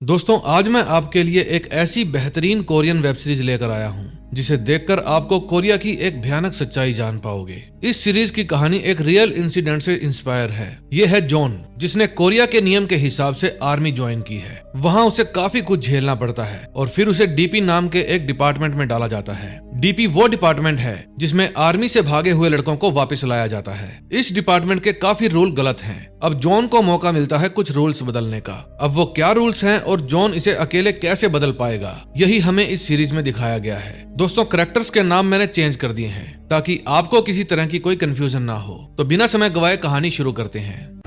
दोस्तों आज मैं आपके लिए एक ऐसी बेहतरीन कोरियन वेब सीरीज लेकर आया हूं जिसे देखकर आपको कोरिया की एक भयानक सच्चाई जान पाओगे। इस सीरीज की कहानी एक रियल इंसिडेंट से इंस्पायर है। ये है जॉन, जिसने कोरिया के नियम के हिसाब से आर्मी ज्वाइन की है। वहाँ उसे काफी कुछ झेलना पड़ता है और फिर उसे डीपी नाम के एक डिपार्टमेंट में डाला जाता है। डीपी वो डिपार्टमेंट है जिसमें आर्मी से भागे हुए लड़कों को वापस लाया जाता है। इस डिपार्टमेंट के काफी रूल गलत हैं। अब जॉन को मौका मिलता है कुछ रूल्स बदलने का। अब वो क्या रूल्स हैं और जॉन इसे अकेले कैसे बदल पाएगा, यही हमें इस सीरीज में दिखाया गया है। दोस्तों कैरेक्टर्स के नाम मैंने चेंज कर दिए हैं ताकि आपको किसी तरह की कोई कंफ्यूजन ना हो। तो बिना समय गवाए कहानी शुरू करते हैं।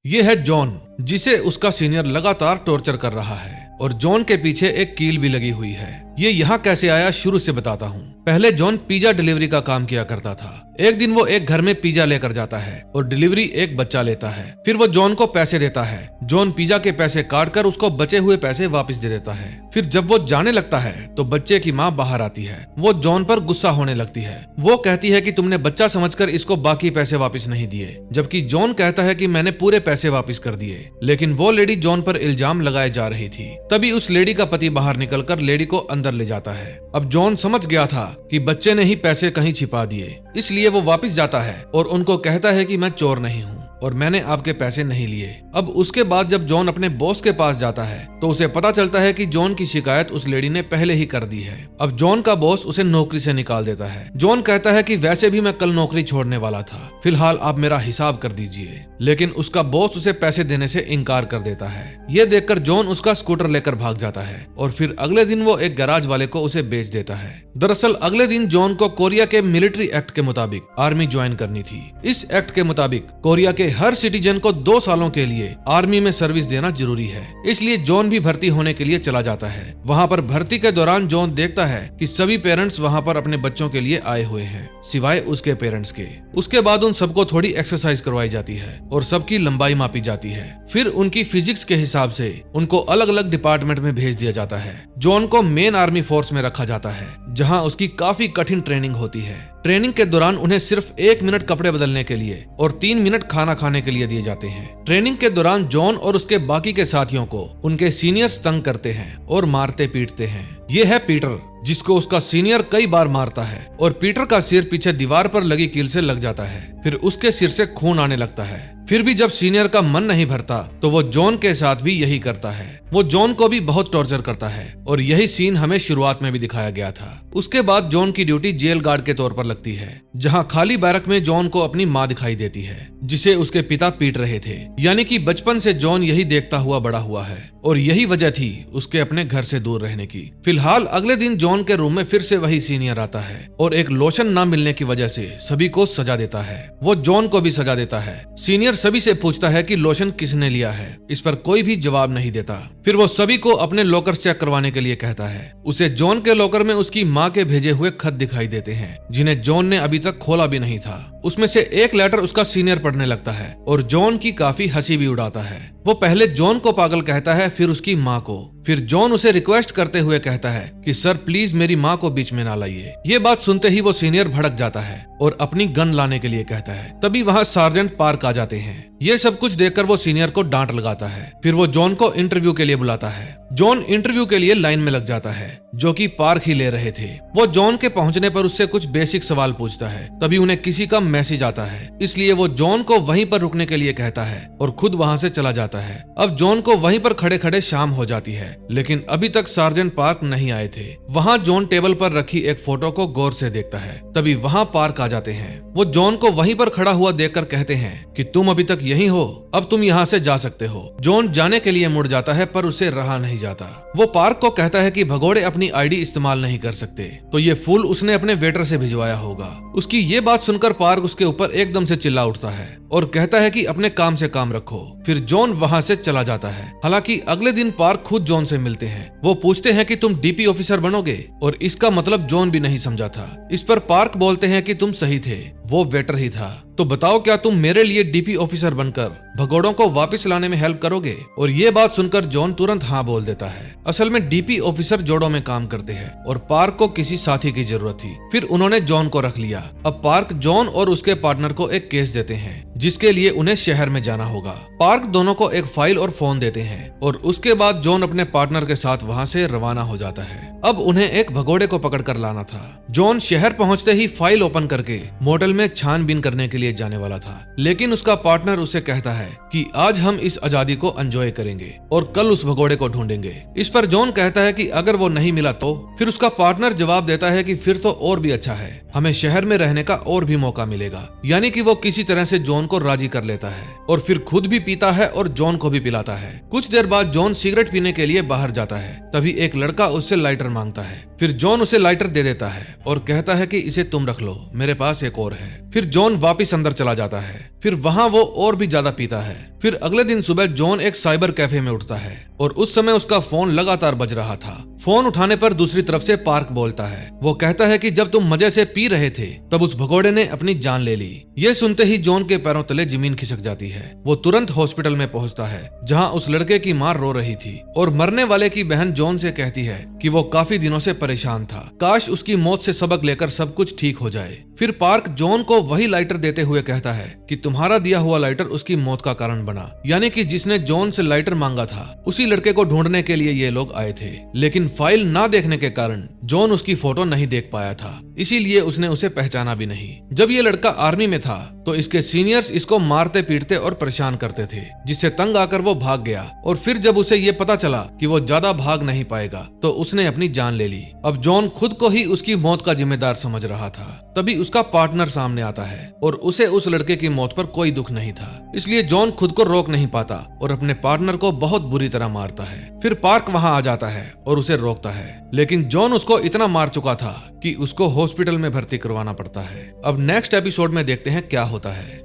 ये है जॉन, जिसे उसका सीनियर लगातार टॉर्चर कर रहा है और जॉन के पीछे एक कील भी लगी हुई है। ये यहाँ कैसे आया शुरू से बताता हूँ। पहले जॉन पिज्जा डिलीवरी का काम किया करता था। एक दिन वो एक घर में पिज्जा लेकर जाता है और डिलीवरी एक बच्चा लेता है। फिर वो जॉन को पैसे देता है। जॉन पिज्जा के पैसे काट कर उसको बचे हुए पैसे वापस दे देता है। फिर जब वो जाने लगता है तो बच्चे की माँ बाहर आती है। वो जॉन पर गुस्सा होने लगती है। वो कहती है कि तुमने बच्चा समझकर इसको बाकी पैसे वापस नहीं दिए, जबकि जॉन कहता है कि मैंने पूरे पैसे वापस कर दिए। लेकिन वो लेडी जॉन पर इल्जाम लगाए जा रही थी। तभी उस लेडी का पति बाहर निकलकर लेडी को अंदर ले जाता है। अब जॉन समझ गया था कि बच्चे ने ही पैसे कहीं छिपा दिए, इसलिए वो वापस जाता है और उनको कहता है कि मैं चोर नहीं हूँ और मैंने आपके पैसे नहीं लिए। अब उसके बाद जब जॉन अपने बॉस के पास जाता है तो उसे पता चलता है कि जॉन की शिकायत उस लेडी ने पहले ही कर दी है। अब जॉन का बॉस उसे नौकरी से निकाल देता है। जॉन कहता है कि वैसे भी मैं कल नौकरी छोड़ने वाला था, फिलहाल आप मेरा हिसाब कर दीजिए। लेकिन उसका बॉस उसे पैसे देने से इनकार कर देता है। ये देखकर जॉन उसका स्कूटर लेकर भाग जाता है और फिर अगले दिन वो एक गैराज वाले को उसे बेच देता है। दरअसल अगले दिन जॉन को कोरिया के मिलिट्री एक्ट के मुताबिक आर्मी ज्वाइन करनी थी। इस एक्ट के मुताबिक कोरिया के हर सिटीजन को 2 सालों के लिए आर्मी में सर्विस देना जरूरी है। इसलिए जॉन भी भर्ती होने के लिए चला जाता है। वहाँ पर भर्ती के दौरान जॉन देखता है कि सभी पेरेंट्स वहाँ पर अपने बच्चों के लिए आए हुए हैं, सिवाय उसके पेरेंट्स के। उसके बाद उन सबको थोड़ी एक्सरसाइज करवाई जाती है और सबकी लंबाई मापी जाती है। फिर उनकी फिजिक्स के हिसाब से उनको अलग अलग डिपार्टमेंट में भेज दिया जाता है। जॉन को मेन आर्मी फोर्स में रखा जाता है, जहाँ उसकी काफी कठिन ट्रेनिंग होती है। ट्रेनिंग के दौरान उन्हें सिर्फ 1 मिनट कपड़े बदलने के लिए और 3 मिनट खाना खाने के लिए दिए जाते हैं। ट्रेनिंग के दौरान जॉन और उसके बाकी के साथियों को उनके सीनियर्स तंग करते हैं और मारते पीटते हैं। ये है पीटर, जिसको उसका सीनियर कई बार मारता है और पीटर का सिर पीछे दीवार पर लगी कील से लग जाता है। फिर उसके सिर से खून आने लगता है। फिर भी जब सीनियर का मन नहीं भरता तो वो जॉन के साथ भी यही करता है। वो जॉन को भी बहुत टॉर्चर करता है और यही सीन हमें शुरुआत में भी दिखाया गया था। उसके बाद जॉन की ड्यूटी जेल गार्ड के तौर पर लगती है, जहाँ खाली बैरक में जॉन को अपनी माँ दिखाई देती है, जिसे उसके पिता पीट रहे थे। यानी कि बचपन से जॉन यही देखता हुआ बड़ा हुआ है और यही वजह थी उसके अपने घर से दूर रहने की। फिलहाल अगले दिन जॉन के रूम में फिर से वही सीनियर आता है और एक लोशन ना मिलने की वजह से सभी को सजा देता है। वो जॉन को भी सजा देता है। सीनियर सभी से पूछता है कि लोशन किसने लिया है। इस पर कोई भी जवाब नहीं देता। फिर वो सभी को अपने लॉकर चेक करवाने के लिए कहता है। उसे जॉन के लॉकर में उसकी माँ के भेजे हुए खत दिखाई देते हैं, जिन्हें जॉन ने अभी तक खोला भी नहीं था। उसमें से एक लेटर उसका सीनियर पढ़ने लगता है और जॉन की काफी हंसी भी उड़ाता है। वो पहले जॉन को पागल कहता है, फिर उसकी माँ को। फिर जॉन उसे रिक्वेस्ट करते हुए कहता है कि सर प्लीज मेरी माँ को बीच में ना लाइए। ये बात सुनते ही वो सीनियर भड़क जाता है और अपनी गन लाने के लिए कहता है। तभी वहाँ सार्जेंट पार्क आ जाते हैं। ये सब कुछ देखकर वो सीनियर को डांट लगाता है। फिर वो जॉन को इंटरव्यू के लिए बुलाता है। जॉन इंटरव्यू के लिए लाइन में लग जाता है, जो कि पार्क ही ले रहे थे। वो जॉन के पहुंचने पर उससे कुछ बेसिक सवाल पूछता है। तभी उन्हें किसी का मैसेज आता है, इसलिए वो जॉन को वहीं पर रुकने के लिए कहता है और खुद वहां से चला जाता है। अब जॉन को वहीं पर खड़े खड़े शाम हो जाती है, लेकिन अभी तक सार्जेंट पार्क नहीं आए थे। वहाँ जॉन टेबल पर रखी एक फोटो को गौर से देखता है। तभी वहाँ पार्क आ जाते हैं। वो जॉन को वहीं पर खड़ा हुआ देखकर कहते हैं कि तुम अभी तक यहीं हो, अब तुम यहाँ से जा सकते हो। जॉन जाने के लिए मुड़ जाता है पर उसे रहा नहीं जाता। वो पार्क को कहता है कि भगोड़े अपनी आईडी इस्तेमाल नहीं कर सकते, तो ये फूल उसने अपने वेटर से भिजवाया होगा। उसकी ये बात सुनकर पार्क उसके ऊपर एकदम से चिल्ला उठता है और कहता है कि अपने काम से काम रखो। फिर जॉन वहाँ से चला जाता है। हालांकि अगले दिन पार्क खुद जॉन से मिलते हैं। वो पूछते हैं कि तुम डीपी ऑफिसर बनोगे, और इसका मतलब जॉन भी नहीं समझा था। इस पर पार्क बोलते हैं कि तुम सही थे, वो वेटर ही था। तो बताओ क्या तुम मेरे लिए डीपी ऑफिसर बनकर भगोड़ों को वापस लाने में हेल्प करोगे? और ये बात सुनकर जॉन तुरंत हाँ बोल देता है। असल में डीपी ऑफिसर जोड़ों में काम करते हैं और पार्क को किसी साथी की जरूरत थी। फिर उन्होंने जॉन को रख लिया। अब पार्क जॉन और उसके पार्टनर को एक केस देते हैं जिसके लिए उन्हें शहर में जाना होगा। पार्क दोनों को एक फाइल और फोन देते हैं और उसके बाद जॉन अपने पार्टनर के साथ वहां से रवाना हो जाता है। अब उन्हें एक भगोड़े को पकड़कर लाना था। जॉन शहर पहुंचते ही फाइल ओपन करके मोटल में छानबीन करने के लिए जाने वाला था, लेकिन उसका पार्टनर उसे कहता है कि आज हम इस आजादी को एंजॉय करेंगे और कल उस भगोड़े को ढूंढेंगे। इस पर जॉन कहता है कि अगर वो नहीं मिला तो फिर उसका पार्टनर जवाब देता है कि फिर तो और भी अच्छा है, हमें शहर में रहने का और भी मौका मिलेगा। यानी कि वो किसी तरह से जॉन को राजी कर लेता है और फिर खुद भी पीता है और जॉन को भी पिलाता है। कुछ देर बाद जॉन सिगरेट पीने के लिए बाहर जाता है, तभी एक लड़का उससे लाइटर मांगता है। फिर जॉन उसे लाइटर दे देता है और कहता है कि इसे तुम रख लो, मेरे पास एक और है। फिर जॉन वापस अंदर चला जाता है। फिर वहां वो और भी ज्यादा पीता है। फिर अगले दिन सुबह जॉन एक साइबर कैफे में उठता है और उस समय उसका फोन लगातार बज रहा था। फोन उठाने पर दूसरी तरफ से पार्क बोलता है। वो कहता है कि जब तुम मजे से पी रहे थे तब उस भगोड़े ने अपनी जान ले ली। ये सुनते ही जॉन के पैरों तले जमीन खिसक जाती है। वो तुरंत हॉस्पिटल में पहुंचता है जहां उस लड़के की मां रो रही थी और मरने वाले की बहन जॉन से कहती है कि वो काफी दिनों से परेशान था, काश उसकी मौत से सबक लेकर सब कुछ ठीक हो जाए। फिर पार्क जॉन को वही लाइटर देते हुए कहता है कि तुम्हारा दिया हुआ लाइटर उसकी मौत का कारण बना, यानी कि जिसने जॉन से लाइटर मांगा था उसी लड़के को ढूंढने के लिए ये लोग आए थे। लेकिन फाइल ना देखने के कारण जॉन उसकी फोटो नहीं देख पाया था, इसीलिए उसने उसे पहचाना भी नहीं। जब ये लड़का आर्मी में था तो इसके सीनियर्स इसको मारते पीटते और परेशान करते थे, जिससे तंग आकर वो भाग गया। और फिर जब उसे ये पता चला कि वो ज्यादा भाग नहीं पाएगा तो उसने अपनी जान ले ली। अब जॉन खुद को ही उसकी मौत का जिम्मेदार समझ रहा था। तभी उसका पार्टनर सामने आता है और उसे उस लड़के की मौत पर कोई दुख नहीं था, इसलिए जॉन खुद को रोक नहीं पाता और अपने पार्टनर को बहुत बुरी तरह मारता है। फिर पार्क वहां आ जाता है और उसे रोकता है, लेकिन जॉन उसको इतना मार चुका था कि उसको हॉस्पिटल में भर्ती करवाना पड़ता है। अब नेक्स्ट एपिसोड में देखते हैं क्या होता है।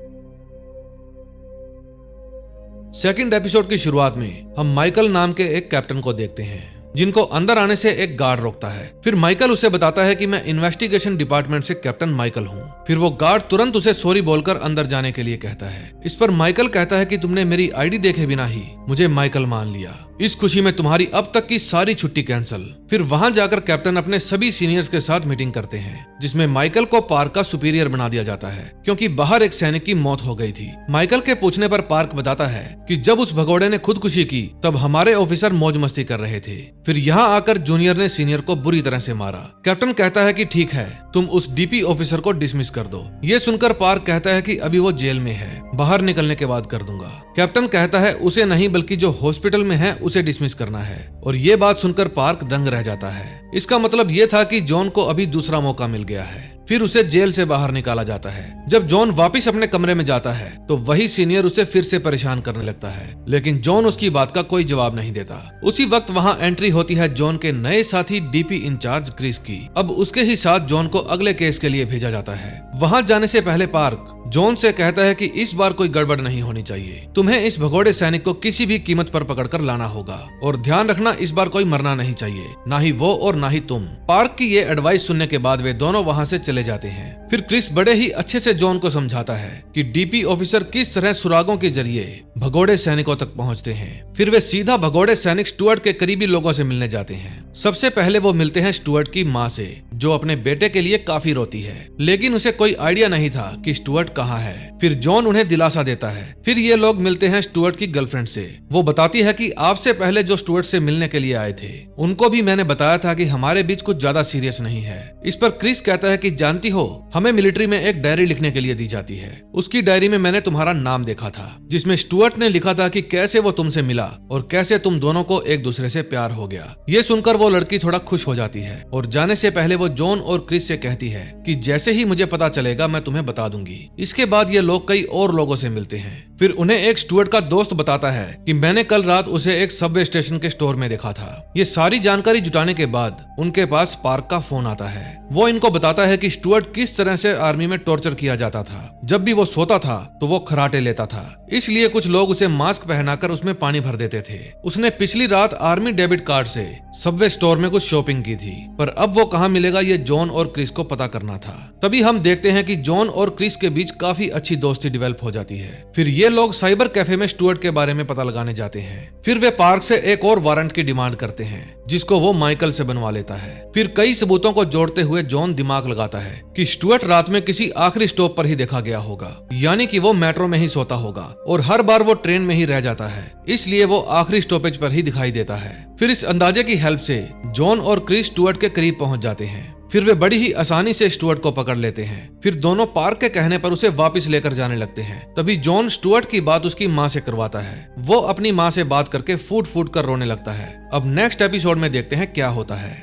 सेकंड एपिसोड की शुरुआत में हम माइकल नाम के एक कैप्टन को देखते हैं जिनको अंदर आने से एक गार्ड रोकता है। फिर माइकल उसे बताता है कि मैं इन्वेस्टिगेशन डिपार्टमेंट से कैप्टन माइकल हूँ। फिर वो गार्ड तुरंत उसे सॉरी बोलकर अंदर जाने के लिए कहता है। इस पर माइकल कहता है कि तुमने मेरी आईडी देखे बिना ही मुझे माइकल मान लिया, इस खुशी में तुम्हारी अब तक की सारी छुट्टी कैंसिल। फिर वहां जाकर कैप्टन अपने सभी सीनियर्स के साथ मीटिंग करते हैं, जिसमें माइकल को पार्क का सुपीरियर बना दिया जाता है क्योंकि बाहर एक सैनिक की मौत हो गई थी। माइकल के पूछने पर पार्क बताता है कि जब उस भगोड़े ने खुदकुशी की तब हमारे ऑफिसर मौज मस्ती कर रहे थे। फिर यहाँ आकर जूनियर ने सीनियर को बुरी तरह से मारा। कैप्टन कहता है कि ठीक है, तुम उस डीपी ऑफिसर को डिसमिस कर दो। ये सुनकर पार्क कहता है कि अभी वो जेल में है, बाहर निकलने के बाद कर दूंगा। कैप्टन कहता है उसे नहीं बल्कि जो हॉस्पिटल में है उसे डिसमिस करना है। और ये बात सुनकर पार्क दंग रह जाता है। इसका मतलब ये था कि जॉन को अभी दूसरा मौका मिल गया है। फिर उसे जेल से बाहर निकाला जाता है। जब जॉन वापस अपने कमरे में जाता है तो वही सीनियर उसे फिर से परेशान करने लगता है, लेकिन जॉन उसकी बात का कोई जवाब नहीं देता। उसी वक्त वहां एंट्री होती है जॉन के नए साथी डीपी इंचार्ज क्रिस की। अब उसके ही साथ जॉन को अगले केस के लिए भेजा जाता है। वहां जाने से पहले पार्क जॉन से कहता है कि इस बार कोई गड़बड़ नहीं होनी चाहिए, तुम्हें इस भगोड़े सैनिक को किसी भी कीमत पर पकड़कर लाना होगा और ध्यान रखना इस बार कोई मरना नहीं चाहिए, ना ही वो और ना ही तुम। पार्क की ये एडवाइस सुनने के बाद वे दोनों वहां से चले जाते हैं। फिर क्रिस बड़े ही अच्छे से जॉन को समझाता है कि डीपी ऑफिसर किस तरह सुरागों के जरिए भगोड़े सैनिकों तक पहुंचते हैं। फिर वे सीधा भगोड़े सैनिक स्टुअर्ट के करीबी लोगों से मिलने जाते हैं। सबसे पहले वो मिलते हैं स्टुअर्ट की माँ से, जो अपने बेटे के लिए काफी रोती है, लेकिन उसे कोई आइडिया नहीं था कि स्टुअर्ट कहाँ है। फिर जॉन उन्हें दिलासा देता है। फिर ये लोग मिलते हैं स्टुअर्ट की गर्लफ्रेंड से। वो बताती है कि आपसे पहले जो स्टुअर्ट से मिलने के लिए आए थे उनको भी मैंने बताया था कि हमारे बीच कुछ ज्यादा सीरियस नहीं है। इस पर क्रिस कहता है कि जानती हो, हमें मिलिट्री में एक डायरी लिखने के लिए दी जाती है। उसकी डायरी में मैंने तुम्हारा नाम देखा था, जिसमें स्टुअर्ट ने लिखा था कि कैसे वो तुमसे मिला और कैसे तुम दोनों को एक दूसरे से प्यार हो गया। ये सुनकर वो लड़की थोड़ा खुश हो जाती है और जाने से पहले वो जॉन और क्रिस से कहती है कि जैसे ही मुझे पता चलेगा मैं तुम्हें बता दूंगी। इसके बाद ये लोग कई और लोगों से मिलते हैं। फिर उन्हें एक स्टुअर्ट का दोस्त बताता है कि मैंने कल रात उसे एक सबवे स्टेशन के स्टोर में देखा था। ये सारी जानकारी जुटाने के बाद उनके पास पार्क का फोन आता है। वो इनको बताता है कि स्टुअर्ट किस तरह से आर्मी में टॉर्चर किया जाता था। जब भी वो सोता था तो वो खराटे लेता था, इसलिए कुछ लोग उसे मास्क पहनाकर उसमें पानी भर देते थे। उसने पिछली रात आर्मी डेबिट कार्ड से सबवे स्टोर में कुछ शॉपिंग की थी, पर अब वो कहाँ मिलेगा ये जॉन और क्रिस को पता करना था। तभी हम देखते हैं कि जॉन और क्रिस के बीच काफी अच्छी दोस्ती डेवलप हो जाती है। फिर ये लोग साइबर कैफे में स्टुअर्ट के बारे में पता लगाने जाते हैं। फिर वे पार्क से एक और वारंट की डिमांड करते हैं जिसको वो माइकल से बनवा लेता है। फिर कई सबूतों को जोड़ते हुए जॉन दिमाग लगाता है कि स्टुअर्ट रात में किसी आखिरी स्टॉप पर ही देखा गया होगा, यानी कि वो मेट्रो में ही सोता होगा और हर बार वो ट्रेन में ही रह जाता है, इसलिए वो आखिरी स्टॉपेज पर ही दिखाई देता है। फिर इस अंदाजे की हेल्प से जॉन और क्रिस स्टुअर्ट के करीब पहुंच जाते हैं। फिर वे बड़ी ही आसानी से स्टुअर्ट को पकड़ लेते हैं। फिर दोनों पार्क के कहने पर उसे वापस लेकर जाने लगते हैं। तभी जॉन स्टुअर्ट की बात उसकी माँ से करवाता है। वो अपनी माँ से बात करके फूट फूट कर रोने लगता है। अब नेक्स्ट एपिसोड में देखते हैं क्या होता है।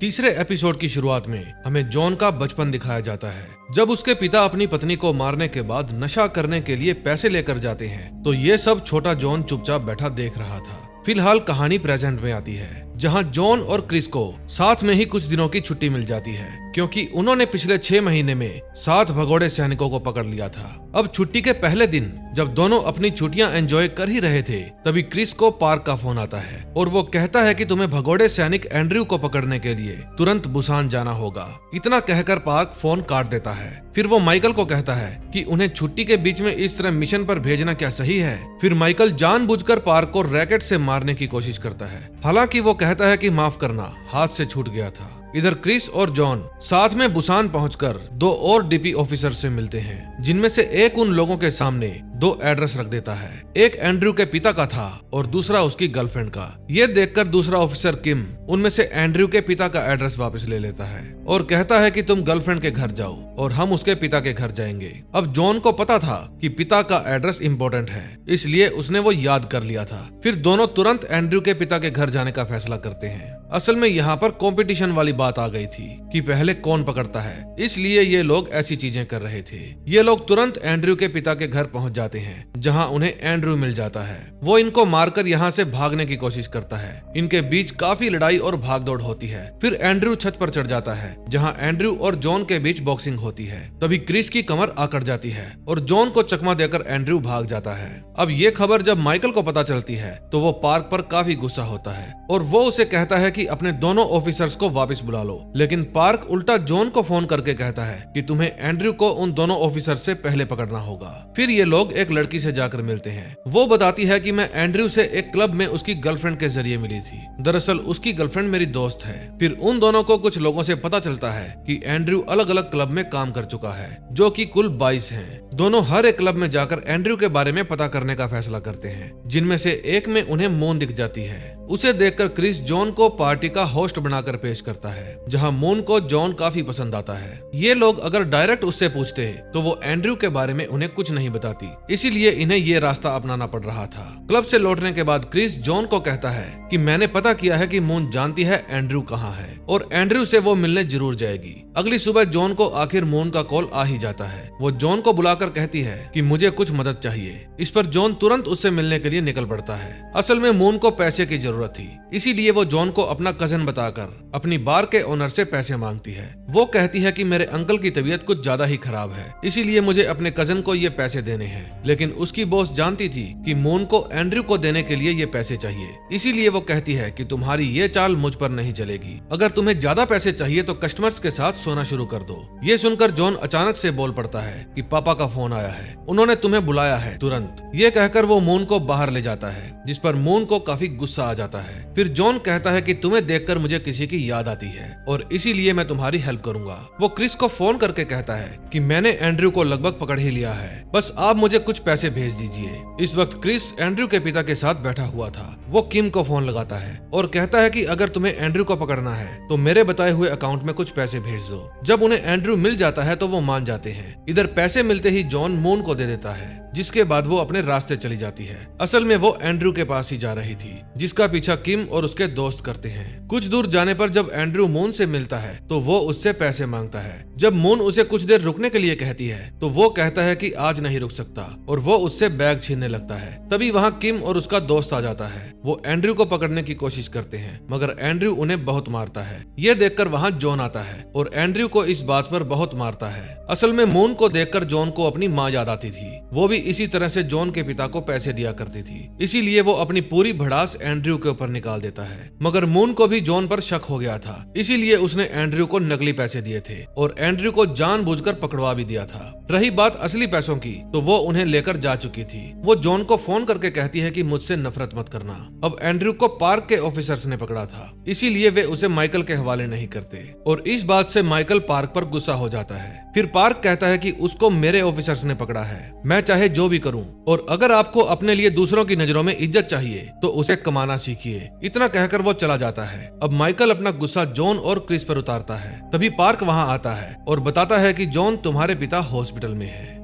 तीसरे एपिसोड की शुरुआत में हमें जॉन का बचपन दिखाया जाता है। जब उसके पिता अपनी पत्नी को मारने के बाद नशा करने के लिए पैसे लेकर जाते हैं तो ये सब छोटा जॉन चुपचाप बैठा देख रहा था। फिलहाल कहानी प्रेजेंट में आती है जहां जॉन और क्रिस को साथ में ही कुछ दिनों की छुट्टी मिल जाती है क्योंकि उन्होंने पिछले 6 महीने में 7 भगोड़े सैनिकों को पकड़ लिया था। अब छुट्टी के पहले दिन जब दोनों अपनी छुट्टियां एंजॉय कर ही रहे थे तभी क्रिस को पार्क का फोन आता है और वो कहता है कि तुम्हें भगोड़े सैनिक एंड्रयू को पकड़ने के लिए तुरंत बुसान जाना होगा। इतना कहकर पार्क फोन काट देता है। फिर वो माइकल को कहता है कि उन्हें छुट्टी के बीच में इस तरह मिशन पर भेजना क्या सही है। फिर माइकल जानबूझकर पार्क को रैकेट से मारने की कोशिश करता है, हालांकि वो कहता है कि माफ करना, हाथ से छूट गया था। इधर क्रिस और जॉन साथ में बुसान पहुंचकर 2 और डीपी ऑफिसर से मिलते हैं जिनमें से एक उन लोगों के सामने 2 एड्रेस रख देता है। एक एंड्रयू के पिता का था और दूसरा उसकी गर्लफ्रेंड का। ये देखकर दूसरा ऑफिसर किम उनमें से एंड्रयू के पिता का एड्रेस वापस ले लेता है और कहता है कि तुम गर्लफ्रेंड के घर जाओ और हम उसके पिता के घर जाएंगे। अब जॉन को पता था कि पिता का एड्रेस इम्पोर्टेंट है, इसलिए उसने वो याद कर लिया था। फिर दोनों तुरंत एंड्रयू के पिता के घर जाने का फैसला करते हैं। असल में यहाँ पर कंपटीशन वाली बात आ गई थी कि पहले कौन पकड़ता है, इसलिए ये लोग ऐसी चीजें कर रहे थे। ये लोग तुरंत एंड्रयू के पिता के घर पहुंच जाते हैं जहां उन्हें एंड्रयू मिल जाता है। वो इनको मारकर यहाँ से भागने की कोशिश करता है। इनके बीच काफी लड़ाई और भागदौड़ होती है। फिर एंड्रयू छत पर चढ़ जाता है जहां एंड्रयू और जॉन के बीच बॉक्सिंग होती है। तभी क्रिस की कमर आकड़ जाती है और जॉन को चकमा देकर एंड्रयू भाग जाता है। अब ये खबर जब माइकल को पता चलती है तो वो पार्क पर काफी गुस्सा होता है और वो उसे कहता है कि अपने दोनों ऑफिसर्स को वापस बुला लो। लेकिन पार्क उल्टा जॉन को फोन करके कहता है कि तुम्हें एंड्रयू को उन दोनों ऑफिसर से पहले पकड़ना होगा। फिर ये लोग एक लड़की से जाकर मिलते हैं। वो बताती है कि मैं एंड्रयू से एक क्लब में उसकी गर्लफ्रेंड के जरिए मिली थी। दरअसल उसकी गर्लफ्रेंड मेरी दोस्त है। फिर उन दोनों को कुछ लोगों से पता चलता है कि एंड्रयू अलग अलग क्लब में काम कर चुका है जो कि कुल 22 हैं। दोनों हर एक क्लब में जाकर एंड्रयू के बारे में पता करने का फैसला करते हैं, जिनमें से एक में उन्हें मून दिख जाती है। उसे देखकर क्रिस जॉन को पार्टी का होस्ट बनाकर पेश करता है जहां मून को जॉन काफी पसंद आता है। ये लोग अगर डायरेक्ट उससे पूछते तो वो एंड्रयू के बारे में उन्हें कुछ नहीं बताती, इसीलिए इन्हें ये रास्ता अपनाना पड़ रहा था। क्लब से लौटने के बाद क्रिस जॉन को कहता है कि मैंने पता किया है कि मून जानती है एंड्रयू कहाँ है और एंड्रयू से वो मिलने जरूर जाएगी। अगली सुबह जॉन को आखिर मून का कॉल आ ही जाता है। वो जॉन को बुलाकर कहती है कि मुझे कुछ मदद चाहिए। इस पर जॉन तुरंत उससे मिलने के लिए निकल पड़ता है। असल में मून को पैसे की जरूरत थी, इसीलिए वो जॉन को अपना कजन बताकर अपनी बार के ओनर से पैसे मांगती है। वो कहती है कि मेरे अंकल की तबीयत कुछ ज्यादा ही खराब है, इसीलिए मुझे अपने कजन को ये पैसे देने हैं। लेकिन उसकी बॉस जानती थी कि मून को एंड्रयू को देने के लिए ये पैसे चाहिए, इसीलिए वो कहती है कि तुम्हारी ये चाल मुझ पर नहीं चलेगी। अगर तुम्हें ज्यादा पैसे चाहिए तो कस्टमर्स के साथ सोना शुरू कर दो। ये सुनकर जॉन अचानक से बोल पड़ता है कि पापा का फोन आया है, उन्होंने तुम्हें बुलाया है तुरंत। ये कहकर वो मून को बाहर ले जाता है, जिस पर मून को काफी गुस्सा आ जाता है। फिर जॉन कहता है कि तुम्हें देखकर मुझे किसी की याद आती है और इसीलिए मैं तुम्हारी हेल्प करूंगा। वो क्रिस को फोन करके कहता है कि मैंने एंड्रयू को लगभग पकड़ ही लिया है, बस आप मुझे कुछ पैसे भेज दीजिए। इस वक्त क्रिस एंड्रयू के पिता के साथ बैठा हुआ था। वो किम को फोन लगाता है और कहता है कि अगर तुम्हें एंड्रयू को पकड़ना है तो मेरे बताए हुए अकाउंट में कुछ पैसे भेज दो। जब उन्हें एंड्रयू मिल जाता है तो वो मान जाते हैं। इधर पैसे मिलते ही जॉन मून को दे देता है, जिसके बाद वो अपने रास्ते चली जाती है। असल में वो एंड्रयू के पास ही जा रही थी, जिसका पीछा किम और उसके दोस्त करते हैं। कुछ दूर जाने पर जब एंड्रयू मून से मिलता है तो वो उससे पैसे मांगता है। जब मून उसे कुछ देर रुकने के लिए कहती है तो वो कहता है कि आज नहीं रुक सकता और वो उससे बैग छीनने लगता है। तभी वहाँ किम और उसका दोस्त आ जाता है। वो एंड्रयू को पकड़ने की कोशिश करते हैं, मगर एंड्रयू उन्हें बहुत मारता है। ये देखकर वहाँ जॉन आता है और एंड्रयू को इस बात पर बहुत मारता है। असल में मून को देखकर जॉन को अपनी माँ याद आती थी। वो भी इसी तरह से जॉन के पिता को पैसे दिया करती थी, इसीलिए वो अपनी पूरी भड़ास एंड्रयू के ऊपर निकाल देता है। मगर मून को भी जॉन पर शक हो गया था, इसीलिए उसने एंड्रयू को नकली पैसे दिए थे और एंड्रयू को जानबूझकर पकड़वा भी दिया था। रही बात असली पैसों की, तो वो उन्हें लेकर जा चुकी थी। वो जॉन को फोन करके कहती है कि मुझसे नफरत मत करना। अब एंड्रयू को पार्क के ऑफिसर्स ने पकड़ा था, इसीलिए वे उसे माइकल के हवाले नहीं करते और इस बात से माइकल पार्क पर गुस्सा हो जाता है। फिर पार्क कहता है कि उसको मेरे ऑफिसर्स ने पकड़ा है, मैं चाहे जो भी करूं, और अगर आपको अपने लिए दूसरों की नजरों में इज्जत चाहिए तो उसे कमाना सीखिए। इतना कहकर वो चला जाता है। अब माइकल अपना गुस्सा जॉन और क्रिस पर उतारता है। तभी पार्क वहां आता है और बताता है कि जॉन तुम्हारे पिता हॉस्पिटल में है।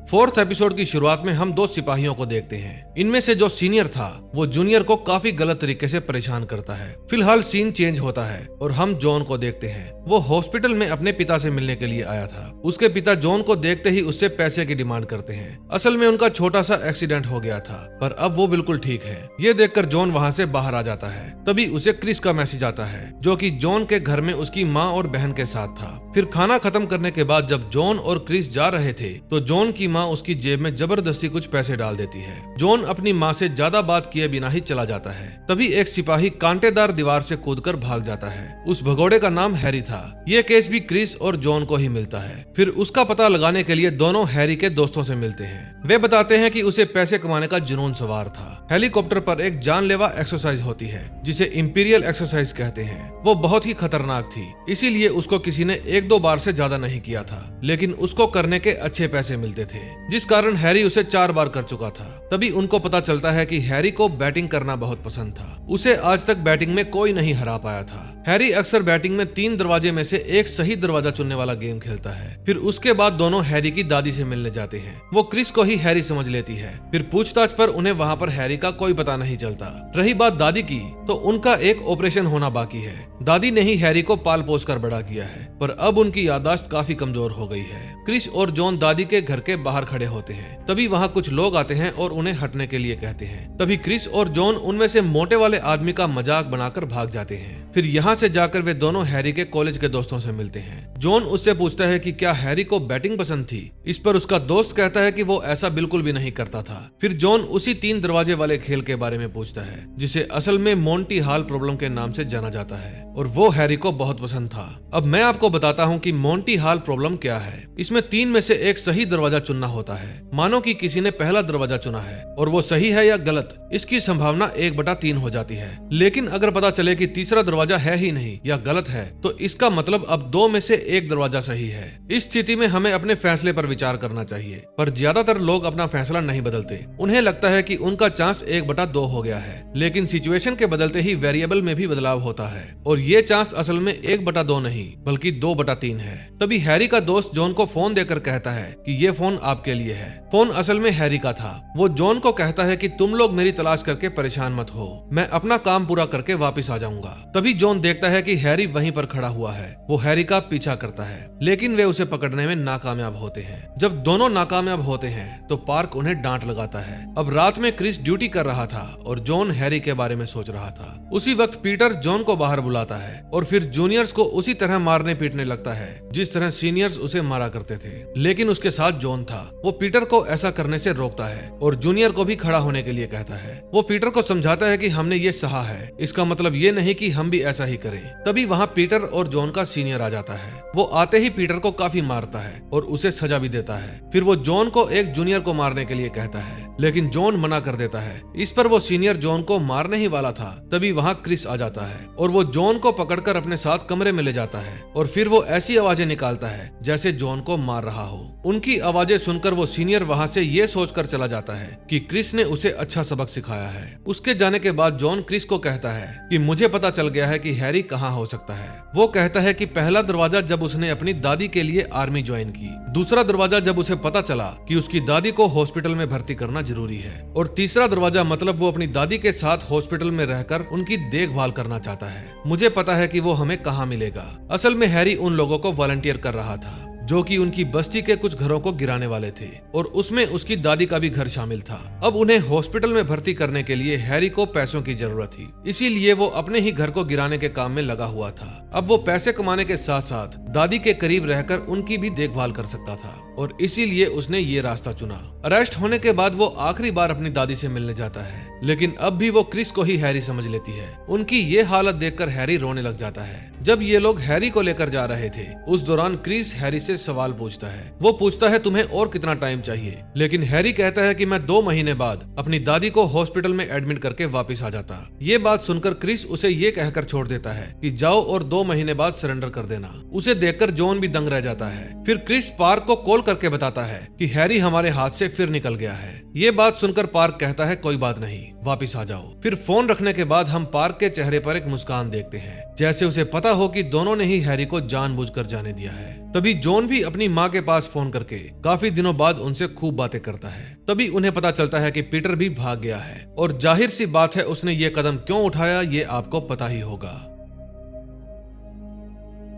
फोर्थ एपिसोड की शुरुआत में हम दो सिपाहियों को देखते हैं। इनमें से जो सीनियर था वो जूनियर को काफी गलत तरीके से परेशान करता है। फिलहाल सीन चेंज होता है और हम जॉन को देखते हैं। वो हॉस्पिटल में अपने पिता से मिलने के लिए आया था। उसके पिता जॉन को देखते ही उससे पैसे की डिमांड करते हैं। असल में उनका छोटा सा एक्सीडेंट हो गया था, पर अब वो बिल्कुल ठीक है। ये देखकर जॉन वहाँ से बाहर आ जाता है। तभी उसे क्रिस का मैसेज आता है, जो कि जॉन के घर में उसकी माँ और बहन के साथ था। फिर खाना खत्म करने के बाद जब जॉन और क्रिस जा रहे थे तो जॉन की माँ उसकी जेब में जबरदस्ती कुछ पैसे डाल देती है। जॉन अपनी माँ से ज्यादा बात किए बिना ही चला जाता है। तभी एक सिपाही कांटेदार दीवार से कूदकर भाग जाता है। उस भगोड़े का नाम हैरी था। ये केस भी क्रिस और जॉन को ही मिलता है। फिर उसका पता लगाने के लिए दोनों हैरी के दोस्तों से मिलते हैं। वे बताते हैं कि उसे पैसे कमाने का जुनून सवार था। हेलीकॉप्टर पर एक जानलेवा एक्सरसाइज होती है जिसे इंपीरियल एक्सरसाइज कहते हैं। वो बहुत ही खतरनाक थी, इसीलिए उसको किसी ने 1-2 बार से ज्यादा नहीं किया था, लेकिन उसको करने के अच्छे पैसे मिलते थे, जिस कारण हैरी उसे 4 बार कर चुका था। तभी उनको पता चलता है कि हैरी को बैटिंग करना बहुत पसंद था। उसे आज तक बैटिंग में कोई नहीं हरा पाया था। हैरी अक्सर बैटिंग में 3 दरवाजे में से एक सही दरवाजा चुनने वाला गेम खेलता है। फिर उसके बाद दोनों हैरी की दादी से मिलने जाते हैं। वो क्रिस को ही हैरी समझ लेती है। फिर पूछताछ पर उन्हें वहाँ पर हैरी का कोई पता नहीं चलता। रही बात दादी की, तो उनका एक ऑपरेशन होना बाकी है। दादी ने ही हैरी को पाल पोस कर बड़ा किया है, पर अब उनकी याददाश्त काफी कमजोर हो गई है। क्रिस और जॉन दादी के घर के बाहर खड़े होते हैं। तभी वहाँ कुछ लोग आते हैं और उन्हें हटने के लिए कहते हैं। तभी क्रिस और जॉन उनमें से मोटे वाले आदमी का मजाक बनाकर भाग जाते हैं। फिर यहाँ से जाकर वे दोनों हैरी के कॉलेज के दोस्तों से मिलते हैं। जॉन उससे पूछता है कि क्या हैरी को बैटिंग पसंद थी। इस पर उसका दोस्त कहता है कि वो ऐसा बिल्कुल भी नहीं करता था। फिर जॉन उसी 3 दरवाजे वाले खेल के बारे में पूछता है, जिसे असल में मोंटी हॉल प्रॉब्लम के नाम से जाना जाता है, और वो हैरी को बहुत पसंद था। अब मैं आपको बताता हूँ कि मोंटी हॉल प्रॉब्लम क्या है। इसमें 3 में से एक सही दरवाजा चुनना होता है। मानो कि किसी ने पहला दरवाजा चुना है और वो सही है या गलत, इसकी संभावना 1/3 हो जाती है। लेकिन अगर पता चले कि तीसरा दरवाजा है ही नहीं या गलत है, तो इसका मतलब अब 2 में से एक दरवाजा सही है। इस स्थिति में हमें अपने फैसले पर विचार करना चाहिए, पर ज्यादातर लोग अपना फैसला नहीं बदलते। उन्हें लगता है कि उनका चांस 1/2 हो गया है, लेकिन सिचुएशन के बदलते ही वेरिएबल में भी बदलाव होता है, और ये चांस असल में 1/2 नहीं बल्कि 2/3 है। तभी हैरी का दोस्त जॉन को फोन देकर कहता है कि ये फोन आपके लिए है। फोन असल में हैरी का था। वो जॉन को कहता है कि तुम लोग मेरी तलाश करके परेशान मत हो, मैं अपना काम पूरा करके वापस आ जाऊंगा। तभी जॉन देखता है कि हैरी वहीं पर खड़ा हुआ है। वो हैरी का पीछा करता है, लेकिन वे उसे पकड़ने में नाकामयाब होते हैं। जब दोनों नाकामयाब होते हैं तो पार्क उन्हें डांट लगाता है। अब रात में क्रिस ड्यूटी कर रहा था और जॉन हैरी के बारे में सोच रहा था। उसी वक्त पीटर जॉन को बाहर बुलाता है और फिर जूनियर्स को उसी तरह मारने पीटने लगता है जिस तरह सीनियर्स उसे मारा करते थे। लेकिन उसके साथ जॉन था। वो पीटर को ऐसा करने से रोकता है और जूनियर को भी खड़ा होने के लिए कहता है। वो पीटर को समझाता है कि हमने ये सहा है, इसका मतलब ये नहीं कि हम भी ऐसा ही करें। तभी वहाँ पीटर और जॉन का सीनियर आ जाता है। वो आते ही पीटर को काफी मारता है और उसे सजा भी देता है। फिर वो जॉन को एक जूनियर को मारने के लिए कहता है, लेकिन जॉन मना कर देता है। इस पर वो सीनियर जॉन को मारने ही वाला था। तभी वहाँ क्रिस आ जाता है और वो जॉन को पकड़कर अपने साथ कमरे में ले जाता है, और फिर वो ऐसी आवाजें निकालता है जैसे जॉन को मार रहा हो। उनकी आवाजें सुनकर वो सीनियर वहाँ से ये सोचकर चला जाता है कि क्रिस ने उसे अच्छा सबक सिखाया है। उसके जाने के बाद जॉन क्रिस को कहता है कि मुझे पता चल गया है कि हैरी कहाँ हो सकता है। वो कहता है कि पहला दरवाजा जब उसने अपनी दादी के लिए आर्मी ज्वाइन की, दूसरा दरवाजा जब उसे पता चला कि उसकी दादी को हॉस्पिटल में भर्ती करना जरूरी है, और तीसरा दरवाजा मतलब वो अपनी दादी के साथ हॉस्पिटल में रहकर उनकी देखभाल करना चाहता है। मुझे पता है कि वो हमें कहाँ मिलेगा। असल में हैरी उन लोगों को वॉलंटियर कर रहा था। जो कि उनकी बस्ती के कुछ घरों को गिराने वाले थे और उसमें उसकी दादी का भी घर शामिल था। अब उन्हें हॉस्पिटल में भर्ती करने के लिए हैरी को पैसों की जरूरत थी, इसीलिए वो अपने ही घर को गिराने के काम में लगा हुआ था। अब वो पैसे कमाने के साथ साथ दादी के करीब रहकर उनकी भी देखभाल कर सकता था और इसीलिए उसने ये रास्ता चुना। अरेस्ट होने के बाद वो आखिरी बार अपनी दादी से मिलने जाता है, लेकिन अब भी वो क्रिस को ही हैरी समझ लेती है। उनकी ये हालत देखकर हैरी रोने लग जाता है। जब ये लोग हैरी को लेकर जा रहे थे, उस दौरान क्रिस हैरी से सवाल पूछता है। वो पूछता है तुम्हें और कितना टाइम चाहिए, लेकिन हैरी कहता है कि मैं 2 महीने बाद अपनी दादी को हॉस्पिटल में एडमिट करके वापस आ जाता। ये बात सुनकर क्रिस उसे ये कहकर छोड़ देता है कि जाओ और 2 महीने बाद सरेंडर कर देना। उसे देखकर जॉन भी दंग रह जाता है। फिर क्रिस पार्क को कॉल करके बताता है कि हैरी हमारे हाथ से फिर निकल गया है। ये बात सुनकर पार्क कहता है कोई बात नहीं, वापिस आ जाओ। फिर फोन रखने के बाद हम पार्क के चेहरे पर एक मुस्कान देखते हैं, जैसे उसे पता हो कि दोनों ने ही हैरी को जानबूझकर जाने दिया है। तभी जॉन भी अपनी माँ के पास फोन करके काफी दिनों बाद उनसे खूब बातें करता है। तभी उन्हें पता चलता है कि पीटर भी भाग गया है और जाहिर सी बात है उसने ये कदम क्यों उठाया ये आपको पता ही होगा।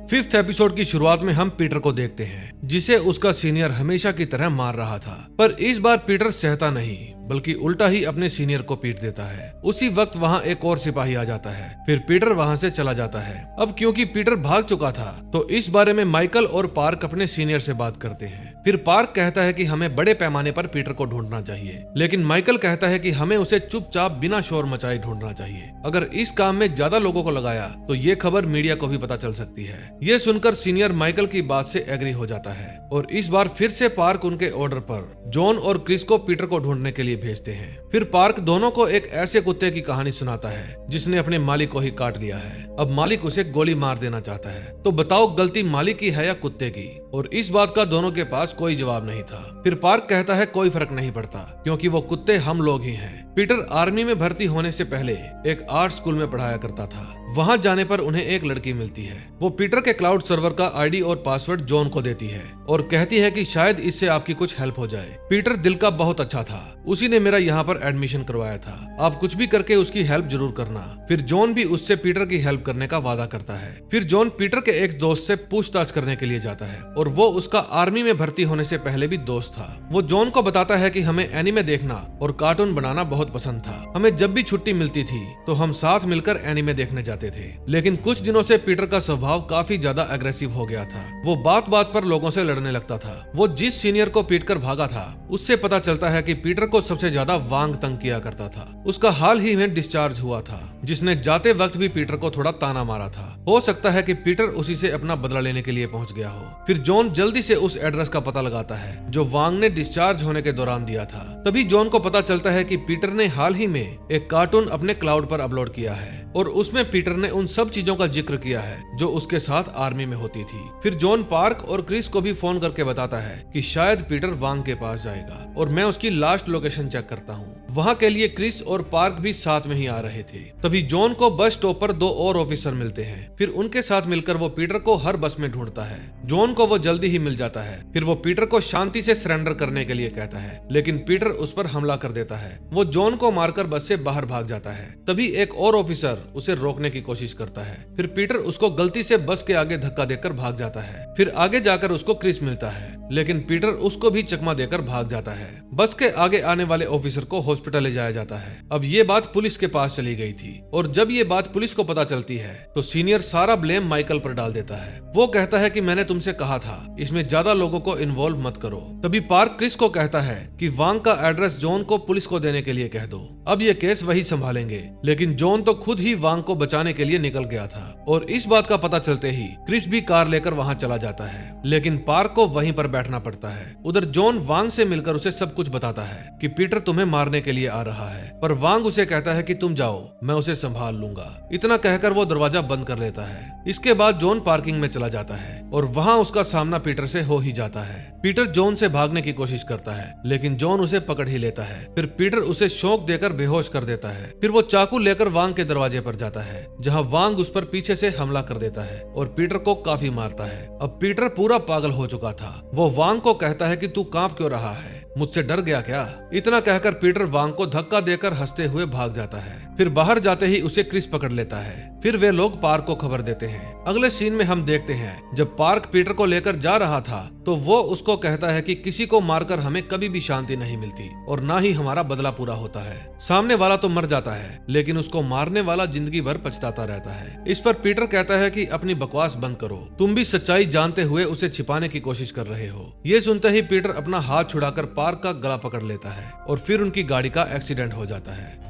5th एपिसोड की शुरुआत में हम पीटर को देखते हैं, जिसे उसका सीनियर हमेशा की तरह मार रहा था। पर इस बार पीटर सहता नहीं, बल्कि उल्टा ही अपने सीनियर को पीट देता है। उसी वक्त वहाँ एक और सिपाही आ जाता है। फिर पीटर वहाँ से चला जाता है। अब क्योंकि पीटर भाग चुका था, तो इस बारे में माइकल और पार्क अपने सीनियर से बात करते हैं। फिर पार्क कहता है कि हमें बड़े पैमाने पर पीटर को ढूंढना चाहिए, लेकिन माइकल कहता है कि हमें उसे चुपचाप बिना शोर मचाए ढूंढना चाहिए। अगर इस काम में ज्यादा लोगों को लगाया तो ये खबर मीडिया को भी पता चल सकती है। ये सुनकर सीनियर माइकल की बात से एग्री हो जाता है और इस बार फिर से पार्क उनके ऑर्डर पर जॉन और क्रिस को पीटर को ढूंढने के लिए भेजते हैं। फिर पार्क दोनों को एक ऐसे कुत्ते की कहानी सुनाता है जिसने अपने मालिक को ही काट लिया है। अब मालिक उसे गोली मार देना चाहता है, तो बताओ गलती मालिक की है या कुत्ते की? और इस बात का दोनों के पास कोई जवाब नहीं था। फिर पार्क कहता है कोई फर्क नहीं पड़ता, क्योंकि वो कुत्ते हम लोग ही हैं। पीटर आर्मी में भर्ती होने से पहले एक आर्ट स्कूल में पढ़ाया करता था। वहां जाने पर उन्हें एक लड़की मिलती है। वो पीटर के क्लाउड सर्वर का आईडी और पासवर्ड जॉन को देती है और कहती है कि शायद इससे आपकी कुछ हेल्प हो जाए। पीटर दिल का बहुत अच्छा था, उसी ने मेरा यहाँ पर एडमिशन करवाया था। आप कुछ भी करके उसकी हेल्प जरूर करना। फिर जॉन भी उससे पीटर की हेल्प करने का वादा करता है। फिर जॉन पीटर के एक दोस्त से पूछताछ करने के लिए जाता है और वो उसका आर्मी में भर्ती होने से पहले भी दोस्त था। वो जॉन को बताता है कि हमें एनीमे देखना और कार्टून बनाना बहुत पसंद था। हमें जब भी छुट्टी मिलती थी तो हम साथ मिलकर एनीमे देखने जाते थे। लेकिन कुछ दिनों से पीटर का स्वभाव काफी ज्यादा अग्रेसिव हो गया था। वो बात बात पर लोगों से लड़ने लगता था। वो जिस सीनियर को पीटकर भागा था, उससे पता चलता है कि पीटर को सबसे ज्यादा वांग तंग किया करता था। उसका हाल ही में डिस्चार्ज हुआ था, जिसने जाते वक्त भी पीटर को थोड़ा ताना मारा था। हो सकता है कि पीटर उसी से अपना बदला लेने के लिए पहुंच गया हो। फिर जॉन जल्दी से उस एड्रेस का पता लगाता है जो वांग ने डिस्चार्ज होने के दौरान दिया था। तभी जॉन को पता चलता है कि पीटर ने हाल ही में एक कार्टून अपने क्लाउड पर अपलोड किया है और उसमें पीटर ने उन सब चीजों का जिक्र किया है जो उसके साथ आर्मी में होती थी। फिर जॉन पार्क और क्रिस को भी फोन करके बताता है कि शायद पीटर वांग के पास जाएगा और मैं उसकी लास्ट लोकेशन चेक करता हूँ। वहाँ के लिए क्रिस और पार्क भी साथ में ही आ रहे थे। तभी जॉन को बस स्टॉप पर 2 और ऑफिसर मिलते हैं। फिर उनके साथ मिलकर वो पीटर को हर बस में ढूंढता है। जॉन को वो जल्दी ही मिल जाता है। फिर वो पीटर को शांति से सरेंडर करने के लिए कहता है, लेकिन पीटर उस पर हमला कर देता है। वो जॉन को मारकर बस से बाहर भाग जाता है। तभी एक और ऑफिसर उसे रोकने की कोशिश करता है। फिर पीटर उसको गलती से बस के आगे धक्का देकर भाग जाता है। फिर आगे जाकर उसको क्रिस मिलता है, लेकिन पीटर उसको भी चकमा देकर भाग जाता है। बस के आगे आने वाले ऑफिसर को हॉस्पिटल ले जाया जाता है। अब ये बात पुलिस के पास चली गई थी और जब ये बात पुलिस को पता चलती है तो सीनियर सारा ब्लेम माइकल पर डाल देता है। वो कहता है कि मैंने तुमसे कहा था इसमें ज्यादा लोगों को इन्वॉल्व मत करो। तभी पार्क क्रिस को कहता है कि वांग का एड्रेस जॉन को पुलिस को देने के लिए कह दो। अब ये केस वही संभालेंगे, लेकिन जॉन तो खुद ही वांग को बचाने के लिए निकल गया था और इस बात का पता चलते ही क्रिस भी कार लेकर वहाँ चला जाता है। लेकिन पार्क को वहीं पर बैठना पड़ता है। उधर जॉन वांग से मिलकर उसे सब कुछ बताता है कि पीटर तुम्हें मारने के लिए आ रहा है, पर वांग उसे कहता है कि तुम जाओ, मैं उसे संभाल लूंगा। इतना कहकर वो दरवाजा बंद कर लेता है। इसके बाद जॉन पार्किंग में चला जाता है और वहाँ उसका सामना पीटर से हो ही जाता है। पीटर जॉन से भागने की कोशिश करता है, लेकिन जॉन उसे पकड़ ही लेता है। फिर पीटर उसे शॉक देकर बेहोश कर देता है। फिर वो चाकू लेकर वांग के दरवाजे पर जाता है, जहाँ वांग उस पर पीछे से हमला कर देता है और पीटर को काफी मारता है। अब पीटर पूरा पागल हो चुका था। वो वांग को कहता है कि तू कांप क्यों रहा है, मुझसे डर गया क्या? इतना कहकर पीटर वांग को धक्का देकर हंसते हुए भाग जाता है। फिर बाहर जाते ही उसे क्रिस पकड़ लेता है। फिर वे लोग पार्क को खबर देते हैं। अगले सीन में हम देखते हैं जब पार्क पीटर को लेकर जा रहा था तो वो उसको कहता है कि किसी को मारकर हमें कभी भी शांति नहीं मिलती और ना ही हमारा बदला पूरा होता है। सामने वाला तो मर जाता है लेकिन उसको मारने वाला जिंदगी भर पछताता रहता है। इस पर पीटर कहता है कि अपनी बकवास बंद करो, तुम भी सच्चाई जानते हुए उसे छिपाने की कोशिश कर रहे हो। ये सुनते ही पीटर अपना हाथ छुड़ाकर पार्क का गला पकड़ लेता है और फिर उनकी गाड़ी का एक्सीडेंट हो जाता है।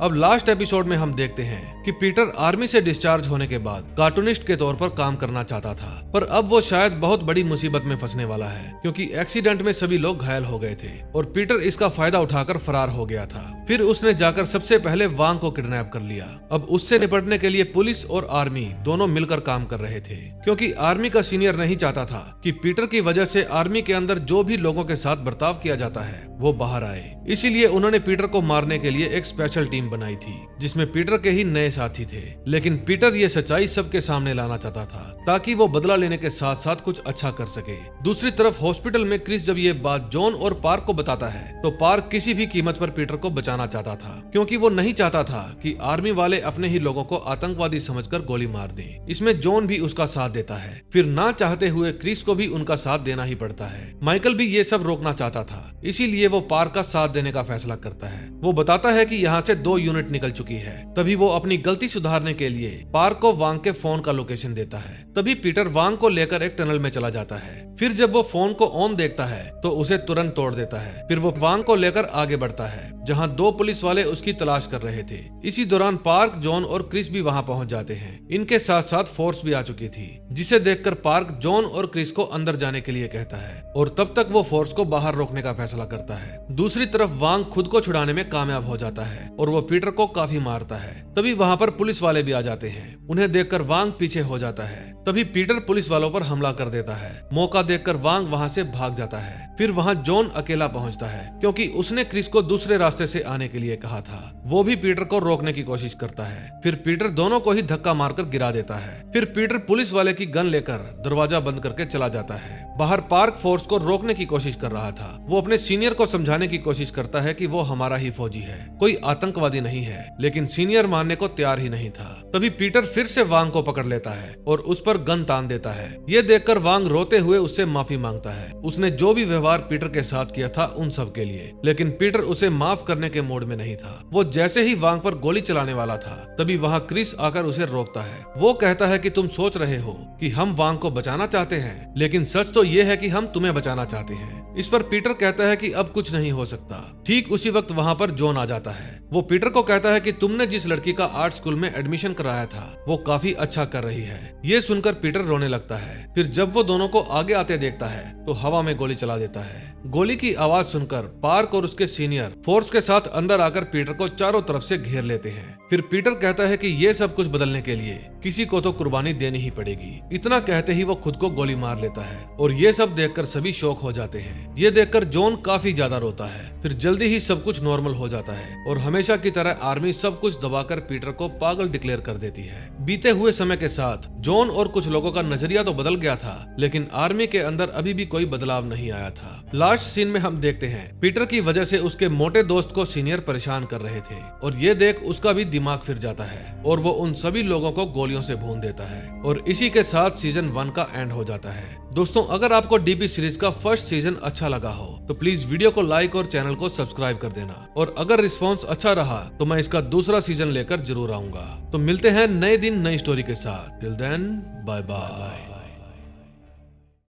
अब लास्ट एपिसोड में हम देखते हैं कि पीटर आर्मी से डिस्चार्ज होने के बाद कार्टूनिस्ट के तौर पर काम करना चाहता था, पर अब वो शायद बहुत बड़ी मुसीबत में फंसने वाला है क्योंकि एक्सीडेंट में सभी लोग घायल हो गए थे और पीटर इसका फायदा उठाकर फरार हो गया था। फिर उसने जाकर सबसे पहले वांग को किडनैप कर लिया। अब उससे निपटने के लिए पुलिस और आर्मी दोनों मिलकर काम कर रहे थे क्योंकि आर्मी का सीनियर नहीं चाहता था कि पीटर की वजह से आर्मी के अंदर जो भी लोगों के साथ बर्ताव किया जाता है वो बाहर आए। इसीलिए उन्होंने पीटर को मारने के लिए एक स्पेशल टीम बनाई थी जिसमें पीटर के ही नए साथी थे। लेकिन पीटर ये सच्चाई सबके सामने लाना चाहता था ताकि वो बदला लेने के साथ साथ कुछ अच्छा कर सके। दूसरी तरफ हॉस्पिटल में क्रिस जब ये बात जॉन और पार्क को बताता है तो पार्क किसी भी कीमत पर पीटर को बचाना चाहता था क्योंकि वो नहीं चाहता था कि आर्मी वाले अपने ही लोगों को आतंकवादी समझकर गोली मार दें। इसमें जॉन भी उसका साथ देता है। फिर ना चाहते हुए क्रिस को भी उनका साथ देना ही पड़ता है। माइकल भी ये सब रोकना चाहता था, इसीलिए वो पार्क का साथ देने का फैसला करता है। वो बताता है कि यहाँ से 2 यूनिट निकल चुकी है। तभी वो अपनी गलती सुधारने के लिए पार्क को वांग के फोन का लोकेशन देता है। तभी पीटर वांग को लेकर एक टनल में चला जाता है। फिर जब वो फोन को ऑन देखता है तो उसे तुरंत तोड़ देता है। फिर वो वांग को लेकर आगे बढ़ता है जहाँ 2 पुलिस वाले उसकी तलाश कर रहे थे। इसी दौरान पार्क, जॉन और क्रिस भी वहाँ पहुँच जाते हैं। इनके साथ साथ फोर्स भी आ चुकी थी, जिसे देखकर पार्क जॉन और क्रिस को अंदर जाने के लिए कहता है और तब तक वो फोर्स को बाहर रोकने का फैसला करता है। दूसरी तरफ वांग खुद को छुड़ाने में कामयाब हो जाता है और वो पीटर को काफी मारता है। तभी वहाँ पर पुलिस वाले भी आ जाते हैं। उन्हें देखकर वांग पीछे हो जाता है। तभी पीटर पुलिस वालों पर हमला कर देता है। मौका देखकर वांग वहाँ से भाग जाता है। फिर वहाँ जॉन अकेला पहुँचता है क्योंकि उसने क्रिस को दूसरे रास्ते से आने के लिए कहा था। वो भी पीटर को रोकने की कोशिश करता है। फिर पीटर दोनों को ही धक्का मारकर गिरा देता है। फिर पीटर पुलिस वाले की गन लेकर दरवाजा बंद करके चला जाता है। बाहर पार्क फोर्स को रोकने की कोशिश कर रहा था। वो अपने सीनियर को समझाने की कोशिश करता है कि वो हमारा ही फौजी है, कोई आतंकवादी नहीं है, लेकिन सीनियर मानने को तैयार ही नहीं था। तभी पीटर फिर से वांग को पकड़ लेता है और उस पर गन तान देता है। ये देखकर वांग रोते हुए उससे माफी मांगता है। उसने जो भी व्यवहार पीटर के साथ किया था उन सब के लिए, लेकिन पीटर उसे माफ करने के मूड में नहीं था। वो जैसे ही वांग पर गोली चलाने वाला था तभी वहाँ क्रिस आकर उसे रोकता है। वो कहता है कि तुम सोच रहे हो कि हम वांग को बचाना चाहते हैं, लेकिन सच तो ये है कि हम तुम्हें बचाना चाहते हैं। इस पर पीटर कहता है कि अब कुछ नहीं हो सकता। ठीक उसी वक्त वहाँ पर जॉन आ जाता है। वो पीटर को कहता है कि तुमने जिस लड़की का आर्ट स्कूल में एडमिशन कराया था वो काफी अच्छा कर रही है। ये सुनकर पीटर रोने लगता है। फिर जब वो दोनों को आगे आते देखता है तो हवा में गोली चला देता है। गोली की आवाज सुनकर पार्क और उसके सीनियर फोर्स के साथ अंदर आकर पीटर को चारों तरफ से घेर लेते हैं। फिर पीटर कहता है कि ये सब कुछ बदलने के लिए किसी को तो कुर्बानी देनी ही पड़ेगी। इतना कहते ही वो खुद को गोली मार लेता है और ये सब देखकर सभी शॉक हो जाते हैं। ये देखकर जॉन काफी ज्यादा रोता है। फिर जल्दी ही सब कुछ नॉर्मल हो जाता है और हमेशा की तरह आर्मी सब कुछ दबाकर पीटर को पागल डिक्लेयर कर देती है। बीते हुए समय के साथ जॉन और कुछ लोगों का नजरिया तो बदल गया था, लेकिन आर्मी के अंदर अभी भी कोई बदलाव नहीं आया था। लास्ट सीन में हम देखते हैं पीटर की वजह से उसके मोटे दोस्त को सीनियर परेशान कर रहे थे और ये देख उसका भी दिमाग फिर जाता है और वो उन सभी लोगों को गोलियों से भून देता है और इसी के साथ सीजन 1 का एंड हो जाता है। दोस्तों, अगर आपको डीपी सीरीज का फर्स्ट सीजन अच्छा लगा हो तो प्लीज वीडियो को लाइक और चैनल को सब्सक्राइब कर देना और अगर रिस्पॉन्स अच्छा रहा तो मैं इसका दूसरा सीजन लेकर जरूर आऊंगा। तो मिलते हैं नए दिन नई स्टोरी के साथ। Till then, bye bye.